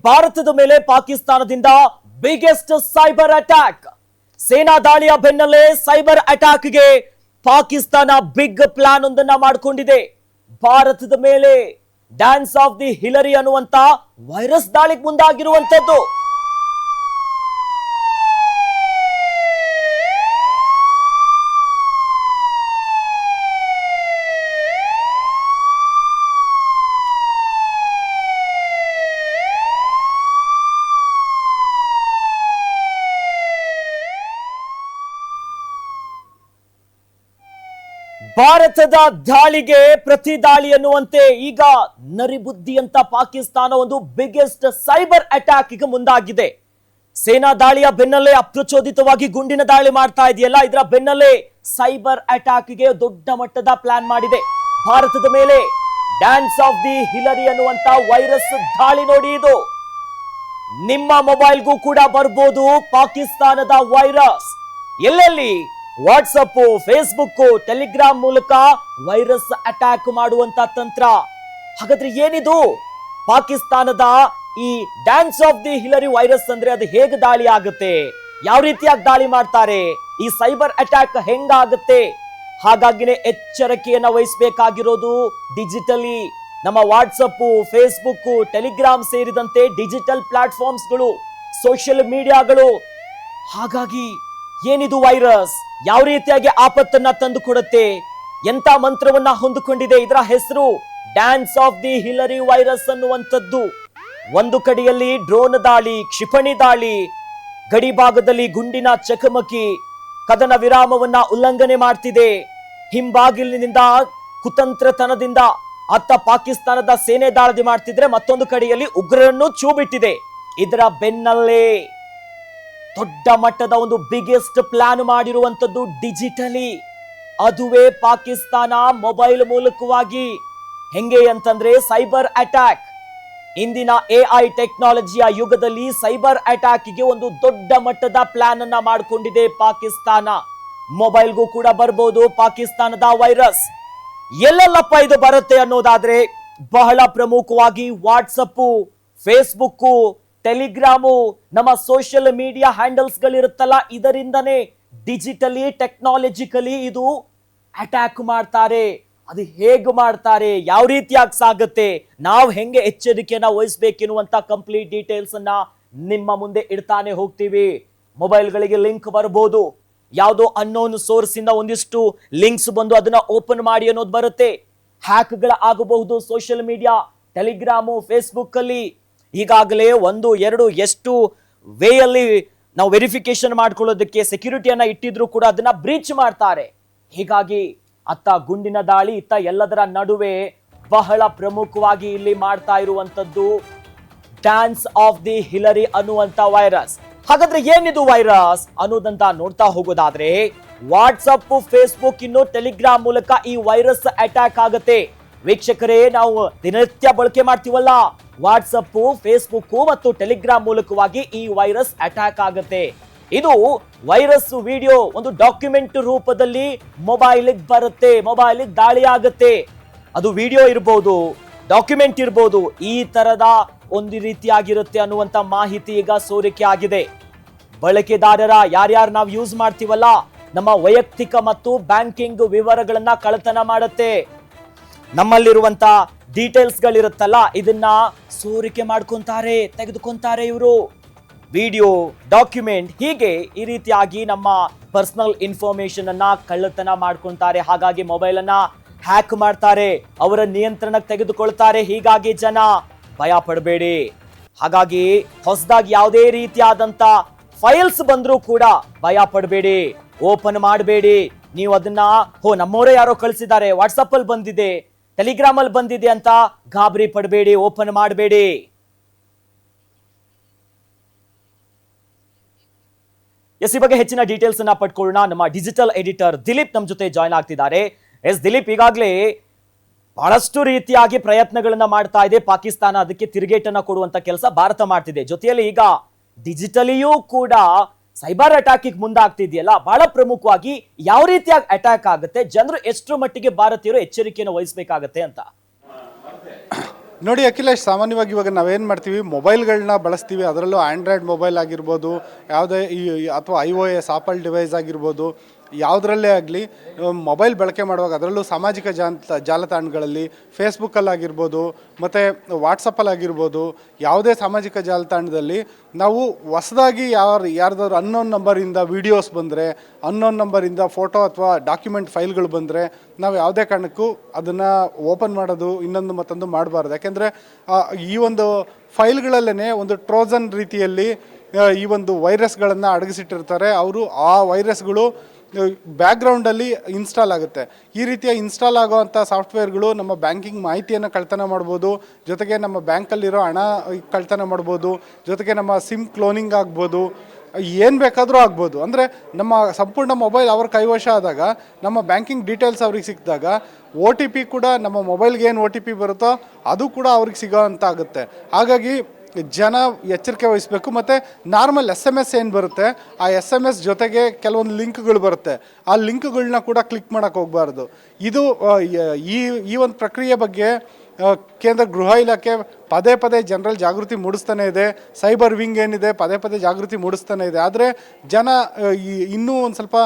ಭಾರತದ ಮೇಲೆ ಪಾಕಿಸ್ತಾನದಿಂದ ಬಿಗ್ಗೆಸ್ಟ್ ಸೈಬರ್ ಅಟ್ಯಾಕ್. ಸೇನಾ ದಾಳಿಯ ಬೆನ್ನಲ್ಲೇ ಸೈಬರ್ ಅಟ್ಯಾಕ್ಗೆ ಪಾಕಿಸ್ತಾನ ಬಿಗ್ ಪ್ಲಾನ್ ಒಂದನ್ನ ಮಾಡಿಕೊಂಡಿದೆ. ಭಾರತದ ಮೇಲೆ ಡ್ಯಾನ್ಸ್ ಆಫ್ ದಿ ಹಿಲರಿ ಅನ್ನುವಂತ ವೈರಸ್ ದಾಳಿಗೆ ಮುಂದಾಗಿರುವಂತದ್ದು. ಭಾರತದ ದಾಳಿಗೆ ಪ್ರತಿ ದಾಳಿ ಅನ್ನುವಂತೆ ಈಗ ನರಿಬುದ್ಧಿ ಅಂತ ಪಾಕಿಸ್ತಾನ ಒಂದು ಬಿಗ್ಗೆಸ್ಟ್ ಸೈಬರ್ ಅಟ್ಯಾಕ್ ಗೆ ಮುಂದಾಗಿದೆ. ಸೇನಾ ದಾಳಿಯ ಬೆನ್ನಲ್ಲೇ ಅಪ್ರಚೋದಿತವಾಗಿ ಗುಂಡಿನ ದಾಳಿ ಮಾಡ್ತಾ ಇದೆಯಲ್ಲ, ಇದರ ಬೆನ್ನಲ್ಲೇ ಸೈಬರ್ ಅಟ್ಯಾಕ್ ಗೆ ದೊಡ್ಡ ಮಟ್ಟದ ಪ್ಲಾನ್ ಮಾಡಿದೆ. ಭಾರತದ ಮೇಲೆ ಡ್ಯಾನ್ಸ್ ಆಫ್ ದಿ ಹಿಲರಿ ಅನ್ನುವಂತ ವೈರಸ್ ದಾಳಿ ನೋಡಿ. ಇದು ನಿಮ್ಮ ಮೊಬೈಲ್ಗೂ ಕೂಡ ಬರ್ಬೋದು ಪಾಕಿಸ್ತಾನದ ವೈರಸ್. ಎಲ್ಲೆಲ್ಲಿ ವಾಟ್ಸಪ್, ಫೇಸ್ಬುಕ್, ಟೆಲಿಗ್ರಾಮ್ ಮೂಲಕ ವೈರಸ್ ಅಟ್ಯಾಕ್ ಮಾಡುವಂತ ತಂತ್ರ. ಹಾಗಾದ್ರೆ ಏನಿದು ಪಾಕಿಸ್ತಾನದ ಈ dance of the Hillary virus ಅಂದ್ರೆ ಅದು ಹೇಗೆ ದಾಳಿ ಆಗುತ್ತೆ, ಯಾವ ರೀತಿಯಾಗಿ ದಾಳಿ ಮಾಡ್ತಾರೆ, ಈ ಸೈಬರ್ ಅಟ್ಯಾಕ್ ಹೆಂಗಾಗುತ್ತೆ? ಹಾಗಾಗಿನೇ ಎಚ್ಚರಿಕೆಯನ್ನ ವಹಿಸಬೇಕಾಗಿರೋದು ಡಿಜಿಟಲಿ. ನಮ್ಮ ವಾಟ್ಸಪ್, ಫೇಸ್ಬುಕ್, ಟೆಲಿಗ್ರಾಮ್ ಸೇರಿದಂತೆ ಡಿಜಿಟಲ್ ಪ್ಲಾಟ್ಫಾರ್ಮ್ಸ್ಗಳು, ಸೋಷಿಯಲ್ ಮೀಡಿಯಾಗಳು. ಹಾಗಾಗಿ ಏನಿದು ವೈರಸ್, ಯಾವ ರೀತಿಯಾಗಿ ಆಪತ್ತನ್ನ ತಂದು ಕೊಡುತ್ತೆ, ಎಂತ ಮಂತ್ರವನ್ನ ಹೊಂದಿಕೊಂಡಿದೆ? ಇದರ ಹೆಸರು dance of the Hillary virus ಅನ್ನುವಂಥದ್ದು. ಒಂದು ಕಡೆಯಲ್ಲಿ ಡ್ರೋನ್ ದಾಳಿ, ಕ್ಷಿಪಣಿ ದಾಳಿ, ಗಡಿ ಭಾಗದಲ್ಲಿ ಗುಂಡಿನ ಚಕಮಕಿ, ಕದನ ವಿರಾಮವನ್ನ ಉಲ್ಲಂಘನೆ ಮಾಡ್ತಿದೆ. ಹಿಂಬಾಗಿಲಿನಿಂದ ಕುತಂತ್ರತನದಿಂದ ಅತ್ತ ಪಾಕಿಸ್ತಾನದ ಸೇನೆ ದಾಳಿ ಮಾಡ್ತಿದ್ರೆ, ಮತ್ತೊಂದು ಕಡೆಯಲ್ಲಿ ಉಗ್ರರನ್ನು ಚೂ ಬಿಟ್ಟಿದೆ. ಇದರ ಬೆನ್ನಲ್ಲೇ ದೊಡ್ಡ ಮಟ್ಟದ ಒಂದು ಬಿಗ್ಗೆಸ್ಟ್ ಪ್ಲಾನ್ ಮಾಡಿರುವಂತದ್ದು ಡಿಜಿಟಲಿ. ಅದುವೇ ಪಾಕಿಸ್ತಾನ ಮೊಬೈಲ್ ಮೂಲಕವಾಗಿ. ಹೆಂಗೆ ಅಂತಂದ್ರೆ ಸೈಬರ್ ಅಟ್ಯಾಕ್. ಇಂದಿನ AI ಟೆಕ್ನಾಲಜಿಯ ಯುಗದಲ್ಲಿ ಸೈಬರ್ ಅಟ್ಯಾಕ್ಗೆ ಒಂದು ದೊಡ್ಡ ಮಟ್ಟದ ಪ್ಲಾನ್ ಅನ್ನ ಮಾಡಿಕೊಂಡಿದೆ ಪಾಕಿಸ್ತಾನ. ಮೊಬೈಲ್ಗೂ ಕೂಡ ಬರ್ಬೋದು ಪಾಕಿಸ್ತಾನದ ವೈರಸ್. ಎಲ್ಲೆಲ್ಲಪ್ಪ ಇದು ಬರುತ್ತೆ ಅನ್ನೋದಾದ್ರೆ, ಬಹಳ ಪ್ರಮುಖವಾಗಿ ವಾಟ್ಸಪ್, ಫೇಸ್ಬುಕ್, ಟೆಲಿಗ್ರಾಮು, ನಮ್ಮ ಸೋಷಿಯಲ್ ಮೀಡಿಯಾ ಹ್ಯಾಂಡಲ್ಸ್ ಗಳಿರುತ್ತಲ್ಲ, ಇದರಿಂದನೇ ಡಿಜಿಟಲಿ, ಟೆಕ್ನಾಲಜಿಕಲಿ ಇದು ಅಟ್ಯಾಕ್ ಮಾಡ್ತಾರೆ. ಅದು ಹೇಗೆ ಮಾಡ್ತಾರೆ, ಯಾವ ರೀತಿಯಾಗಿ ಸಾಗುತ್ತೆ, ನಾವು ಹೆಂಗೆ ಎಚ್ಚರಿಕೆಯನ್ನ ವಹಿಸ್ಬೇಕೆನ್ನುವಂತ ಕಂಪ್ಲೀಟ್ ಡೀಟೇಲ್ಸ್ ಅನ್ನ ನಿಮ್ಮ ಮುಂದೆ ಇಡ್ತಾನೆ ಹೋಗ್ತೀವಿ. ಮೊಬೈಲ್ಗಳಿಗೆ ಲಿಂಕ್ ಬರಬಹುದು, ಯಾವುದೋ ಅನ್ನೋನ್ ಸೋರ್ಸ್ ಇಂದ ಒಂದಿಷ್ಟು ಲಿಂಕ್ಸ್ ಬಂದು ಅದನ್ನ ಓಪನ್ ಮಾಡಿ ಅನ್ನೋದು ಬರುತ್ತೆ. ಹ್ಯಾಕ್ಗಳ ಆಗಬಹುದು ಸೋಷಿಯಲ್ ಮೀಡಿಯಾ, ಟೆಲಿಗ್ರಾಮು, ಫೇಸ್ಬುಕ್ ಅಲ್ಲಿ. ಈಗಾಗಲೇ 1, 2 ಎಷ್ಟು ವೇಯಲ್ಲಿ ನಾವು ವೆರಿಫಿಕೇಶನ್ ಮಾಡ್ಕೊಳ್ಳೋದಕ್ಕೆ ಸೆಕ್ಯೂರಿಟಿಯನ್ನ ಇಟ್ಟಿದ್ರು ಕೂಡ ಅದನ್ನ ಬ್ರೀಚ್ ಮಾಡ್ತಾರೆ. ಹೀಗಾಗಿ ಅತ್ತ ಗುಂಡಿನ ದಾಳಿ, ಇತ್ತ ಎಲ್ಲದರ ನಡುವೆ ಬಹಳ ಪ್ರಮುಖವಾಗಿ ಇಲ್ಲಿ ಮಾಡ್ತಾ ಇರುವಂತದ್ದು ಡ್ಯಾನ್ಸ್ ಆಫ್ ದಿ ಹಿಲರಿ ಅನ್ನುವಂತ ವೈರಸ್. ಹಾಗಾದ್ರೆ ಏನಿದು ವೈರಸ್ ಅನ್ನೋದಂತ ನೋಡ್ತಾ ಹೋಗೋದಾದ್ರೆ, ವಾಟ್ಸಪ್, ಫೇಸ್ಬುಕ್, ಇನ್ನು ಟೆಲಿಗ್ರಾಮ್ ಮೂಲಕ ಈ ವೈರಸ್ ಅಟ್ಯಾಕ್ ಆಗುತ್ತೆ. ವೀಕ್ಷಕರೇ, ನಾವು ದಿನನಿತ್ಯ ಬಳಕೆ ಮಾಡ್ತೀವಲ್ಲ ವಾಟ್ಸಪ್, ಫೇಸ್ಬುಕ್ ಮತ್ತು ಟೆಲಿಗ್ರಾಮ್ ಮೂಲಕವಾಗಿ ಈ ವೈರಸ್ ಅಟ್ಯಾಕ್ ಆಗುತ್ತೆ. ಇದು ವೈರಸ್ ವಿಡಿಯೋ ಒಂದು ಡಾಕ್ಯುಮೆಂಟ್ ರೂಪದಲ್ಲಿ ಮೊಬೈಲ್ ಬರುತ್ತೆ, ಮೊಬೈಲ್ ದಾಳಿ ಆಗುತ್ತೆ. ಅದು ವಿಡಿಯೋ ಇರಬಹುದು, ಡಾಕ್ಯುಮೆಂಟ್ ಇರಬಹುದು, ಈ ತರದ ಒಂದು ರೀತಿಯಾಗಿರುತ್ತೆ ಅನ್ನುವಂತ ಮಾಹಿತಿ ಈಗ ಸೋರಿಕೆ ಆಗಿದೆ. ಬಳಕೆದಾರರ ಯಾರ್ಯಾರು ನಾವು ಯೂಸ್ ಮಾಡ್ತೀವಲ್ಲ, ನಮ್ಮ ವೈಯಕ್ತಿಕ ಮತ್ತು ಬ್ಯಾಂಕಿಂಗ್ ವಿವರಗಳನ್ನ ಕಳ್ಳತನ ಮಾಡುತ್ತೆ. ನಮ್ಮಲ್ಲಿರುವಂತ ಡೀಟೇಲ್ಸ್ ಗಳಿರುತ್ತಲ್ಲ, ಇದನ್ನ ಸೋರಿಕೆ ಮಾಡ್ಕೊಂತಾರೆ, ತೆಗೆದುಕೊಂತಾರೆ ಇವರು. ವಿಡಿಯೋ, ಡಾಕ್ಯುಮೆಂಟ್, ಹೀಗೆ ಈ ರೀತಿಯಾಗಿ ನಮ್ಮ ಪರ್ಸನಲ್ ಇನ್ಫಾರ್ಮೇಶನ್ ಅನ್ನ ಕಳ್ಳತನ ಮಾಡ್ಕೊಂತಾರೆ. ಹಾಗಾಗಿ ಮೊಬೈಲ್ ಅನ್ನ ಹ್ಯಾಕ್ ಮಾಡ್ತಾರೆ, ಅವರ ನಿಯಂತ್ರಣಕ್ಕೆ ತೆಗೆದುಕೊಳ್ತಾರೆ. ಹೀಗಾಗಿ ಜನ ಭಯ ಪಡಬೇಡಿ. ಹಾಗಾಗಿ ಹೊಸದಾಗಿ ಯಾವುದೇ ರೀತಿಯಾದಂತ ಫೈಲ್ಸ್ ಬಂದ್ರೂ ಕೂಡ ಭಯ ಪಡಬೇಡಿ, ಓಪನ್ ಮಾಡಬೇಡಿ. ನೀವು ಅದನ್ನ ನಮ್ಮವರೇ ಯಾರೋ ಕಳಿಸಿದ್ದಾರೆ, ವಾಟ್ಸಪ್ ಅಲ್ಲಿ ಬಂದಿದೆ, ಟೆಲಿಗ್ರಾಮ್ ಅಲ್ಲಿ ಬಂದಿದೆ ಅಂತ ಗಾಬರಿ ಪಡಬೇಡಿ, ಓಪನ್ ಮಾಡಬೇಡಿ. ಈ ಬಗ್ಗೆ ಹೆಚ್ಚಿನ ಡೀಟೇಲ್ಸ್ ಅನ್ನ ಪಡ್ಕೊಳ್ಳೋಣ. ನಮ್ಮ ಡಿಜಿಟಲ್ ಎಡಿಟರ್ ದಿಲೀಪ್ ನಮ್ಮ ಜೊತೆ ಜಾಯ್ನ್ ಆಗ್ತಿದ್ದಾರೆ. ದಿಲೀಪ್, ಈಗಾಗಲೇ ಬಹಳಷ್ಟು ರೀತಿಯಾಗಿ ಪ್ರಯತ್ನಗಳನ್ನ ಮಾಡ್ತಾ ಇದೆ ಪಾಕಿಸ್ತಾನ, ಅದಕ್ಕೆ ತಿರುಗೇಟನ್ನ ಕೊಡುವಂತ ಕೆಲಸ ಭಾರತ ಮಾಡ್ತಿದೆ. ಜೊತೆಯಲ್ಲಿ ಈಗ ಡಿಜಿಟಲಿಯೂ ಕೂಡ ಸೈಬರ್ ಅಟ್ಯಾಕ್ ಮುಂದಾಗ್ತಿದೆಯಲ್ಲ, ಬಹಳ ಪ್ರಮುಖವಾಗಿ ಯಾವ ರೀತಿಯಾಗಿ ಅಟ್ಯಾಕ್ ಆಗುತ್ತೆ, ಜನರು ಎಷ್ಟು ಮಟ್ಟಿಗೆ ಭಾರತೀಯರು ಎಚ್ಚರಿಕೆಯನ್ನು ವಹಿಸಬೇಕಾಗತ್ತೆ ಅಂತ? ನೋಡಿ ಅಖಿಲೇಶ್, ಸಾಮಾನ್ಯವಾಗಿ ಇವಾಗ ನಾವೇನು ಮಾಡ್ತೀವಿ, ಮೊಬೈಲ್ಗಳನ್ನ ಬಳಸ್ತೀವಿ. ಅದರಲ್ಲೂ ಆ್ಯಂಡ್ರಾಯ್ಡ್ ಮೊಬೈಲ್ ಆಗಿರ್ಬೋದು, ಯಾವುದೇ ಅಥವಾ iOS ಆಪಲ್ ಡಿವೈಸ್ ಆಗಿರ್ಬೋದು, ಯಾವುದರಲ್ಲೇ ಆಗಲಿ ಮೊಬೈಲ್ ಬಳಕೆ ಮಾಡುವಾಗ ಅದರಲ್ಲೂ ಸಾಮಾಜಿಕ ಜಾಲತಾಣಗಳಲ್ಲಿ ಫೇಸ್ಬುಕ್ಕಲ್ಲಾಗಿರ್ಬೋದು ಮತ್ತು ವಾಟ್ಸಪ್ಪಲ್ಲಾಗಿರ್ಬೋದು, ಯಾವುದೇ ಸಾಮಾಜಿಕ ಜಾಲತಾಣದಲ್ಲಿ ನಾವು ಹೊಸದಾಗಿ ಯಾರ್ದಾದ್ರು ಅನ್ನೋನ್ ನಂಬರಿಂದ ವೀಡಿಯೋಸ್ ಬಂದರೆ, ಅನ್ನೋನ್ ನಂಬರಿಂದ ಫೋಟೋ ಅಥವಾ ಡಾಕ್ಯುಮೆಂಟ್ ಫೈಲ್ಗಳು ಬಂದರೆ ನಾವು ಯಾವುದೇ ಕಾರಣಕ್ಕೂ ಅದನ್ನು ಓಪನ್ ಮಾಡೋದು ಇನ್ನೊಂದು ಮತ್ತೊಂದು ಮಾಡಬಾರ್ದು. ಯಾಕೆಂದರೆ ಈ ಒಂದು ಫೈಲ್ಗಳಲ್ಲೇ ಒಂದು ಟ್ರೋಜನ್ ರೀತಿಯಲ್ಲಿ ಈ ಒಂದು ವೈರಸ್ಗಳನ್ನು ಅಡಗಿಸಿಟ್ಟಿರ್ತಾರೆ. ಅವರು ಆ ವೈರಸ್ಗಳು ಬ್ಯಾಕ್ಗ್ರೌಂಡಲ್ಲಿ ಇನ್ಸ್ಟಾಲ್ ಆಗುತ್ತೆ. ಈ ರೀತಿಯ ಇನ್ಸ್ಟಾಲ್ ಆಗೋವಂಥ ಸಾಫ್ಟ್ವೇರ್ಗಳು ನಮ್ಮ ಬ್ಯಾಂಕಿಂಗ್ ಮಾಹಿತಿಯನ್ನು ಕಳ್ತನ ಮಾಡ್ಬೋದು, ಜೊತೆಗೆ ನಮ್ಮ ಬ್ಯಾಂಕಲ್ಲಿರೋ ಹಣ ಕಳ್ತನ ಮಾಡ್ಬೋದು, ಜೊತೆಗೆ ನಮ್ಮ ಸಿಮ್ ಕ್ಲೋನಿಂಗ್ ಆಗ್ಬೋದು, ಏನು ಬೇಕಾದರೂ ಆಗ್ಬೋದು. ಅಂದರೆ ನಮ್ಮ ಸಂಪೂರ್ಣ ಮೊಬೈಲ್ ಅವ್ರ ಕೈವಶ ಆದಾಗ, ನಮ್ಮ ಬ್ಯಾಂಕಿಂಗ್ ಡೀಟೇಲ್ಸ್ ಅವ್ರಿಗೆ ಸಿಕ್ಕಿದಾಗ OTP ಕೂಡ ನಮ್ಮ ಮೊಬೈಲ್ಗೆ ಏನು OTP ಬರುತ್ತೋ ಅದು ಕೂಡ ಅವ್ರಿಗೆ ಸಿಗೋ ಅಂತ ಆಗುತ್ತೆ. ಹಾಗಾಗಿ ಜನ ಎಚ್ಚರಿಕೆ ವಹಿಸಬೇಕು. ಮತ್ತು ನಾರ್ಮಲ್ SMS ಏನು ಬರುತ್ತೆ, ಆ SMS ಜೊತೆಗೆ ಕೆಲವೊಂದು ಲಿಂಕ್ಗಳು ಬರುತ್ತೆ, ಆ ಲಿಂಕ್ಗಳನ್ನ ಕೂಡ ಕ್ಲಿಕ್ ಮಾಡೋಕ್ಕೆ ಹೋಗಬಾರ್ದು. ಇದು ಈ ಒಂದು ಪ್ರಕ್ರಿಯೆ ಬಗ್ಗೆ ಕೇಂದ್ರ ಗೃಹ ಇಲಾಖೆ ಪದೇ ಪದೇ ಜನರಲ್ಲಿ ಜಾಗೃತಿ ಮೂಡಿಸ್ತಾನೆ ಇದೆ. ಸೈಬರ್ ವಿಂಗ್ ಏನಿದೆ ಪದೇ ಪದೇ ಜಾಗೃತಿ ಮೂಡಿಸ್ತಾನೆ ಇದೆ. ಆದರೆ ಜನ ಇನ್ನೂ ಒಂದು ಸ್ವಲ್ಪ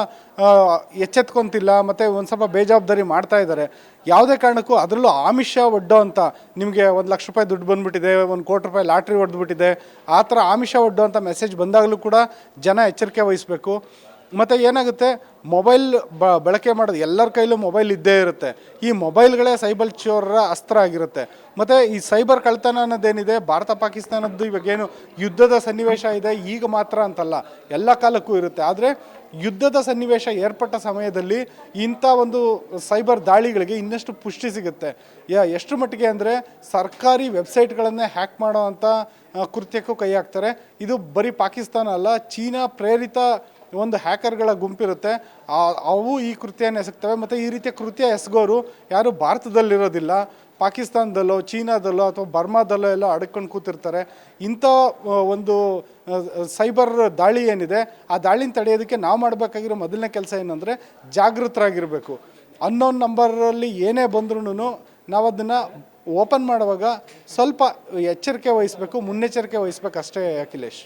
ಎಚ್ಚೆತ್ಕೊಂತಿಲ್ಲ ಮತ್ತು ಒಂದು ಸ್ವಲ್ಪ ಬೇಜವಾಬ್ದಾರಿ ಮಾಡ್ತಾ ಇದ್ದಾರೆ. ಯಾವುದೇ ಕಾರಣಕ್ಕೂ ಅದರಲ್ಲೂ ಆಮಿಷ ಒಡ್ಡೋ ಅಂತ, ನಿಮಗೆ ₹1,00,000 ದುಡ್ಡು ಬಂದುಬಿಟ್ಟಿದೆ, ₹1,00,00,000 ಲಾಟ್ರಿ ಹೊಡೆದ್ಬಿಟ್ಟಿದೆ, ಆ ಥರ ಆಮಿಷ ಒಡ್ಡೋ ಅಂತ ಮೆಸೇಜ್ ಬಂದಾಗಲೂ ಕೂಡ ಜನ ಎಚ್ಚರಿಕೆ ವಹಿಸಬೇಕು. ಮತ್ತು ಏನಾಗುತ್ತೆ, ಮೊಬೈಲ್ ಬಳಕೆ ಮಾಡೋದು ಎಲ್ಲರ ಕೈಲೂ ಮೊಬೈಲ್ ಇದ್ದೇ ಇರುತ್ತೆ. ಈ ಮೊಬೈಲ್ಗಳೇ ಸೈಬರ್ ಚೋರರ ಅಸ್ತ್ರ ಆಗಿರುತ್ತೆ. ಮತ್ತು ಈ ಸೈಬರ್ ಕಳ್ತನ ಅನ್ನೋದೇನಿದೆ, ಭಾರತ ಪಾಕಿಸ್ತಾನದ್ದು ಇವಾಗೇನು ಯುದ್ಧದ ಸನ್ನಿವೇಶ ಇದೆ ಈಗ ಮಾತ್ರ ಅಂತಲ್ಲ, ಎಲ್ಲ ಕಾಲಕ್ಕೂ ಇರುತ್ತೆ. ಆದರೆ ಯುದ್ಧದ ಸನ್ನಿವೇಶ ಏರ್ಪಟ್ಟ ಸಮಯದಲ್ಲಿ ಇಂಥ ಒಂದು ಸೈಬರ್ ದಾಳಿಗಳಿಗೆ ಇನ್ನಷ್ಟು ಪುಷ್ಟಿ ಸಿಗುತ್ತೆ. ಎಷ್ಟು ಮಟ್ಟಿಗೆ ಅಂದರೆ ಸರ್ಕಾರಿ ವೆಬ್ಸೈಟ್ಗಳನ್ನೇ ಹ್ಯಾಕ್ ಮಾಡೋ ಅಂಥ ಕೃತ್ಯಕ್ಕೂ ಕೈ ಹಾಕ್ತಾರೆ. ಇದು ಬರೀ ಪಾಕಿಸ್ತಾನ ಅಲ್ಲ, ಚೀನಾ ಪ್ರೇರಿತ ಒಂದು ಹ್ಯಾಕರ್ಗಳ ಗುಂಪಿರುತ್ತೆ, ಅವು ಈ ಕೃತ್ಯನ ಎಸಗ್ತವೆ. ಮತ್ತು ಈ ರೀತಿಯ ಕೃತ್ಯ ಎಸಗೋರು ಯಾರು ಭಾರತದಲ್ಲಿರೋದಿಲ್ಲ, ಪಾಕಿಸ್ತಾನದಲ್ಲೋ ಚೀನಾದಲ್ಲೋ ಅಥವಾ ಬರ್ಮಾದಲ್ಲೋ ಎಲ್ಲ ಅಡ್ಕೊಂಡು ಕೂತಿರ್ತಾರೆ. ಇಂಥ ಒಂದು ಸೈಬರ್ ದಾಳಿ ಏನಿದೆ, ಆ ದಾಳಿನ ತಡೆಯೋದಕ್ಕೆ ನಾವು ಮಾಡಬೇಕಾಗಿರೋ ಮೊದಲನೇ ಕೆಲಸ ಏನಂದರೆ ಜಾಗೃತರಾಗಿರಬೇಕು. ಅನ್ನೋನ್ ನಂಬರಲ್ಲಿ ಏನೇ ಬಂದ್ರೂ ನಾವು ಅದನ್ನು ಓಪನ್ ಮಾಡುವಾಗ ಸ್ವಲ್ಪ ಎಚ್ಚರಿಕೆ ವಹಿಸಬೇಕು, ಮುನ್ನೆಚ್ಚರಿಕೆ ವಹಿಸ್ಬೇಕು ಅಷ್ಟೇ ಅಖಿಲೇಶ್.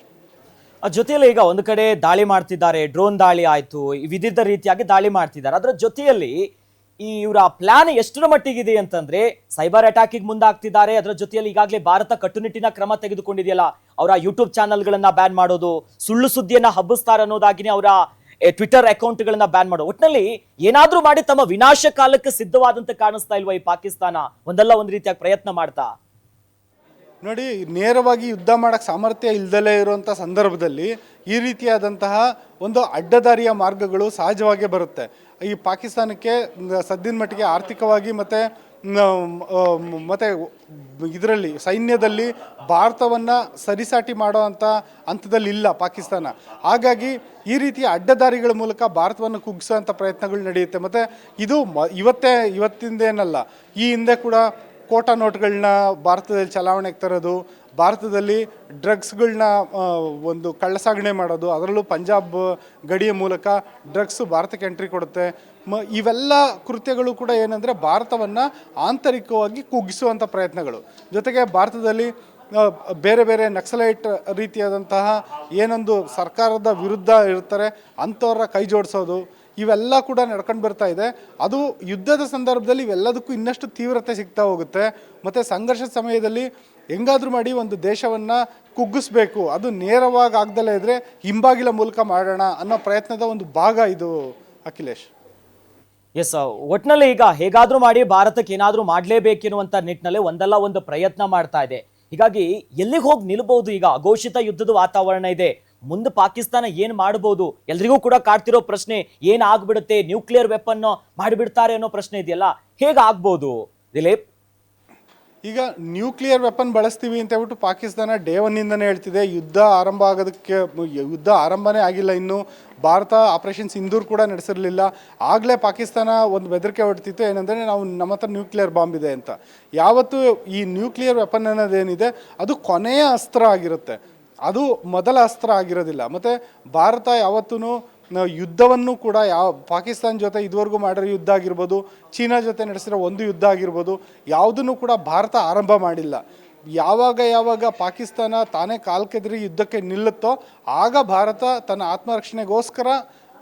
ಜೊತೆಯಲ್ಲಿ ಈಗ ಒಂದು ಕಡೆ ದಾಳಿ ಮಾಡ್ತಿದ್ದಾರೆ, ಡ್ರೋನ್ ದಾಳಿ ಆಯ್ತು, ವಿವಿಧ ರೀತಿಯಾಗಿ ದಾಳಿ ಮಾಡ್ತಿದ್ದಾರೆ. ಅದರ ಜೊತೆಯಲ್ಲಿ ಈ ಇವರ ಪ್ಲಾನ್ ಎಷ್ಟರ ಮಟ್ಟಿಗಿದೆ ಅಂತಂದ್ರೆ ಸೈಬರ್ ಅಟ್ಯಾಕಿಗೆ ಮುಂದಾಗ್ತಿದ್ದಾರೆ. ಅದರ ಜೊತೆಯಲ್ಲಿ ಈಗಾಗಲೇ ಭಾರತ ಕಟ್ಟುನಿಟ್ಟಿನ ಕ್ರಮ ತೆಗೆದುಕೊಂಡಿದೆಯಲ್ಲ, ಅವರ ಯೂಟ್ಯೂಬ್ ಚಾನೆಲ್ಗಳನ್ನ ಬ್ಯಾನ್ ಮಾಡೋದು, ಸುಳ್ಳು ಸುದ್ದಿಯನ್ನ ಹಬ್ಬಿಸ್ತಾರೆ ಅನ್ನೋದಾಗಿನೇ ಅವರ ಟ್ವಿಟರ್ ಅಕೌಂಟ್ಗಳನ್ನ ಬ್ಯಾನ್ ಮಾಡೋದು. ಒಟ್ಟಿನಲ್ಲಿ ಏನಾದ್ರೂ ಮಾಡಿ ತಮ್ಮ ವಿನಾಶ ಕಾಲಕ್ಕೆ ಸಿದ್ಧವಾದಂತೆ ಕಾಣಿಸ್ತಾ ಇಲ್ವಾ ಈ ಪಾಕಿಸ್ತಾನ? ಒಂದಲ್ಲ ಒಂದು ರೀತಿಯಾಗಿ ಪ್ರಯತ್ನ ಮಾಡ್ತಾ ನೋಡಿ, ನೇರವಾಗಿ ಯುದ್ಧ ಮಾಡೋಕ್ಕೆ ಸಾಮರ್ಥ್ಯ ಇಲ್ಲದಲೇ ಇರುವಂಥ ಸಂದರ್ಭದಲ್ಲಿ ಈ ರೀತಿಯಾದಂತಹ ಒಂದು ಅಡ್ಡದಾರಿಯ ಮಾರ್ಗಗಳು ಸಹಜವಾಗೇ ಬರುತ್ತೆ. ಈ ಪಾಕಿಸ್ತಾನಕ್ಕೆ ಸದ್ದಿನ ಮಟ್ಟಿಗೆ ಆರ್ಥಿಕವಾಗಿ ಮತ್ತು ಇದರಲ್ಲಿ ಸೈನ್ಯದಲ್ಲಿ ಭಾರತವನ್ನು ಸರಿಸಾಟಿ ಮಾಡೋ ಅಂಥ ಹಂತದಲ್ಲಿ ಇಲ್ಲ ಪಾಕಿಸ್ತಾನ. ಹಾಗಾಗಿ ಈ ರೀತಿಯ ಅಡ್ಡದಾರಿಗಳ ಮೂಲಕ ಭಾರತವನ್ನು ಕುಗ್ಗಿಸೋಂಥ ಪ್ರಯತ್ನಗಳು ನಡೆಯುತ್ತೆ. ಮತ್ತು ಇದು ಇವತ್ತಿಂದೇನಲ್ಲ, ಈ ಹಿಂದೆ ಕೂಡ ಕೋಟಾ ನೋಟ್ಗಳನ್ನ ಭಾರತದಲ್ಲಿ ಚಲಾವಣೆಗೆ ತರೋದು, ಭಾರತದಲ್ಲಿ ಡ್ರಗ್ಸ್ಗಳನ್ನ ಒಂದು ಕಳ್ಳಸಾಗಣೆ ಮಾಡೋದು, ಅದರಲ್ಲೂ ಪಂಜಾಬ್ ಗಡಿಯ ಮೂಲಕ ಡ್ರಗ್ಸು ಭಾರತಕ್ಕೆ ಎಂಟ್ರಿ ಕೊಡುತ್ತೆ. ಇವೆಲ್ಲ ಕೃತ್ಯಗಳು ಕೂಡ ಏನಂದರೆ ಭಾರತವನ್ನು ಆಂತರಿಕವಾಗಿ ಕುಗ್ಗಿಸುವಂಥ ಪ್ರಯತ್ನಗಳು. ಜೊತೆಗೆ ಭಾರತದಲ್ಲಿ ಬೇರೆ ಬೇರೆ ನಕ್ಸಲೈಟ್ ರೀತಿಯಾದಂತಹ ಏನೊಂದು ಸರ್ಕಾರದ ವಿರುದ್ಧ ಇರ್ತಾರೆ ಅಂಥವ್ರ ಕೈ ಜೋಡಿಸೋದು, ಇವೆಲ್ಲ ಕೂಡ ನಡ್ಕೊಂಡು ಬರ್ತಾ ಇದೆ. ಅದು ಯುದ್ಧದ ಸಂದರ್ಭದಲ್ಲಿ ಇವೆಲ್ಲದಕ್ಕೂ ಇನ್ನಷ್ಟು ತೀವ್ರತೆ ಸಿಗ್ತಾ ಹೋಗುತ್ತೆ. ಮತ್ತು ಸಂಘರ್ಷದ ಸಮಯದಲ್ಲಿ ಹೆಂಗಾದರೂ ಮಾಡಿ ಒಂದು ದೇಶವನ್ನು ಕುಗ್ಗಿಸ್ಬೇಕು, ಅದು ನೇರವಾಗಿ ಆಗ್ದಲೇ ಇದ್ದರೆ ಹಿಂಬಾಗಿಲ ಮೂಲಕ ಮಾಡೋಣ ಅನ್ನೋ ಪ್ರಯತ್ನದ ಒಂದು ಭಾಗ ಇದು ಅಖಿಲೇಶ್. ಎಸ್, ಒಟ್ಟಿನಲ್ಲಿ ಈಗ ಹೇಗಾದ್ರೂ ಮಾಡಿ ಭಾರತಕ್ಕೆ ಏನಾದ್ರೂ ಮಾಡ್ಲೇಬೇಕೆನ್ನುವಂತ ನಿಟ್ಟಿನಲ್ಲಿ ಒಂದಲ್ಲ ಒಂದು ಪ್ರಯತ್ನ ಮಾಡ್ತಾ ಇದೆ. ಹೀಗಾಗಿ ಎಲ್ಲಿಗೆ ಹೋಗಿ ನಿಲ್ಬಹುದು? ಈಗ ಅಘೋಷಿತ ಯುದ್ಧದ ವಾತಾವರಣ ಇದೆ, ಮುಂದೆ ಪಾಕಿಸ್ತಾನ ಏನ್ ಮಾಡಬಹುದು? ಎಲ್ರಿಗೂ ಕೂಡ ಕಾಡ್ತಿರೋ ಪ್ರಶ್ನೆ, ಏನ್ ಆಗ್ಬಿಡುತ್ತೆ, ನ್ಯೂಕ್ಲಿಯರ್ ವೆಪನ್ ಮಾಡಿಬಿಡ್ತಾರೆ ಅನ್ನೋ ಪ್ರಶ್ನೆ ಇದೆಯಲ್ಲ, ಹೇಗಾಗ್ಬೋದು ದಿಲೀಪ್? ಈಗ ನ್ಯೂಕ್ಲಿಯರ್ ವೆಪನ್ ಬಳಸ್ತೀವಿ ಅಂತ ಹೇಳ್ಬಿಟ್ಟು ಪಾಕಿಸ್ತಾನ ಡೇ ಒನ್ನಿಂದನೇ ಹೇಳ್ತಿದೆ. ಯುದ್ಧ ಆರಂಭನೇ ಆಗಿಲ್ಲ ಇನ್ನು. ಭಾರತ ಆಪರೇಷನ್ ಸಿಂಧೂರ್ ಕೂಡ ನಡೆಸಿರಲಿಲ್ಲ. ಆಗಲೇ ಪಾಕಿಸ್ತಾನ ಒಂದು ಬೆದರಿಕೆ ಹೊಡ್ತಿತ್ತು, ಏನಂದರೆ ನಮ್ಮ ಹತ್ರ ನ್ಯೂಕ್ಲಿಯರ್ ಬಾಂಬ್ ಇದೆ ಅಂತ. ಯಾವತ್ತು ಈ ನ್ಯೂಕ್ಲಿಯರ್ ವೆಪನ್ ಅನ್ನೋದೇನಿದೆ ಅದು ಕೊನೆಯ ಅಸ್ತ್ರ ಆಗಿರುತ್ತೆ, ಅದು ಮೊದಲ ಅಸ್ತ್ರ ಆಗಿರೋದಿಲ್ಲ. ಮತ್ತು ಭಾರತ ಯಾವತ್ತೂ ನಾವು ಯುದ್ಧವನ್ನು ಕೂಡ ಪಾಕಿಸ್ತಾನ ಜೊತೆ ಇದುವರೆಗೂ ಮಾಡಿರೋ ಯುದ್ಧ ಆಗಿರ್ಬೋದು, ಚೀನಾ ಜೊತೆ ನಡೆಸಿರೋ ಒಂದು ಯುದ್ಧ ಆಗಿರ್ಬೋದು, ಯಾವುದನ್ನು ಕೂಡ ಭಾರತ ಆರಂಭ ಮಾಡಿಲ್ಲ. ಯಾವಾಗ ಪಾಕಿಸ್ತಾನ ತಾನೇ ಕಾಲ್ಕೆದರಿ ಯುದ್ಧಕ್ಕೆ ನಿಲ್ಲುತ್ತೋ ಆಗ ಭಾರತ ತನ್ನ ಆತ್ಮರಕ್ಷಣೆಗೋಸ್ಕರ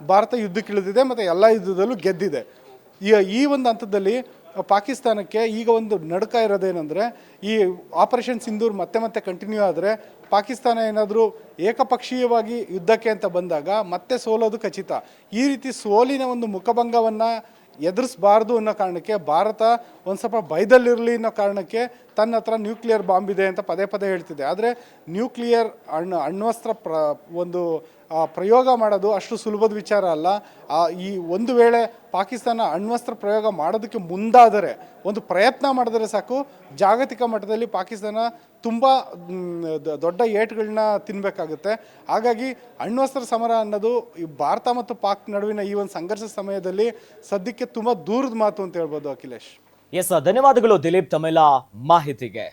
ಭಾರತ ಯುದ್ಧಕ್ಕಿಳಿದಿದೆ ಮತ್ತು ಎಲ್ಲ ಯುದ್ಧದಲ್ಲೂ ಗೆದ್ದಿದೆ. ಈ ಒಂದು ಹಂತದಲ್ಲಿ ಪಾಕಿಸ್ತಾನಕ್ಕೆ ಈಗ ಒಂದು ನಡುಕ ಇರೋದೇನೆಂದರೆ, ಈ ಆಪರೇಷನ್ ಸಿಂಧೂರ್ ಮತ್ತೆ ಕಂಟಿನ್ಯೂ ಆದರೆ ಪಾಕಿಸ್ತಾನ ಏನಾದರೂ ಏಕಪಕ್ಷೀಯವಾಗಿ ಯುದ್ಧಕ್ಕೆ ಅಂತ ಬಂದಾಗ ಮತ್ತೆ ಸೋಲೋದು ಖಚಿತ. ಈ ರೀತಿ ಸೋಲಿನ ಒಂದು ಮುಖಭಂಗವನ್ನು ಎದುರಿಸಬಾರ್ದು ಅನ್ನೋ ಕಾರಣಕ್ಕೆ ಭಾರತ ಒಂದು ಸ್ವಲ್ಪ ಭಯದಲ್ಲಿರಲಿ ಅನ್ನೋ ಕಾರಣಕ್ಕೆ ತನ್ನ ಹತ್ರ ನ್ಯೂಕ್ಲಿಯರ್ ಬಾಂಬ್ ಇದೆ ಅಂತ ಪದೇ ಹೇಳ್ತಿದೆ. ಆದರೆ ನ್ಯೂಕ್ಲಿಯರ್ ಅಣ್ವಸ್ತ್ರ ಒಂದು ಪ್ರಯೋಗ ಮಾಡೋದು ಅಷ್ಟು ಸುಲಭದ ವಿಚಾರ ಅಲ್ಲ. ಈ ಒಂದು ವೇಳೆ ಪಾಕಿಸ್ತಾನ ಅಣ್ವಸ್ತ್ರ ಪ್ರಯೋಗ ಮಾಡೋದಕ್ಕೆ ಮುಂದಾದರೆ, ಒಂದು ಪ್ರಯತ್ನ ಮಾಡಿದರೆ ಸಾಕು, ಜಾಗತಿಕ ಮಟ್ಟದಲ್ಲಿ ಪಾಕಿಸ್ತಾನ ತುಂಬ ದೊಡ್ಡ ಏಟುಗಳನ್ನ ತಿನ್ನಬೇಕಾಗುತ್ತೆ. ಹಾಗಾಗಿ ಅಣ್ವಸ್ತ್ರ ಸಮರ ಅನ್ನೋದು ಈ ಭಾರತ ಮತ್ತು ಪಾಕ್ ನಡುವಿನ ಈ ಒಂದು ಸಂಘರ್ಷ ಸಮಯದಲ್ಲಿ ಸದ್ಯಕ್ಕೆ ತುಂಬ ದೂರದ ಮಾತು ಅಂತ ಹೇಳ್ಬೋದು. ಅಖಿಲೇಶ್, ಎಸ್, ಧನ್ಯವಾದಗಳು ದಿಲೀಪ್ ತಮ್ಮೆಲ್ಲ ಮಾಹಿತಿಗೆ.